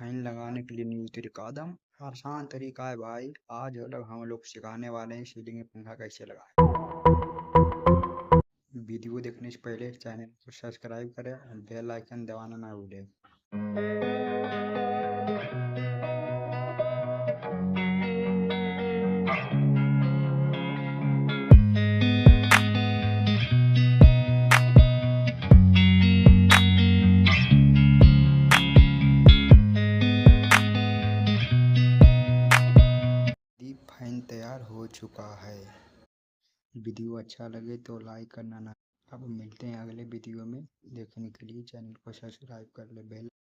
Fine लगाने के लिए न्यू तरीका एकदम आसान तरीका है भाई। आज हम लोग सिखाने वाले हैं सीलिंग में पंखा कैसे लगाएं। वीडियो देखने से पहले चैनल को सब्सक्राइब करें और बेल आइकन दबाना ना भूलें। फाइन तैयार हो चुका है। वीडियो अच्छा लगे तो लाइक करना ना। अब मिलते हैं अगले वीडियो में। देखने के लिए चैनल को सब्सक्राइब कर ले, बेल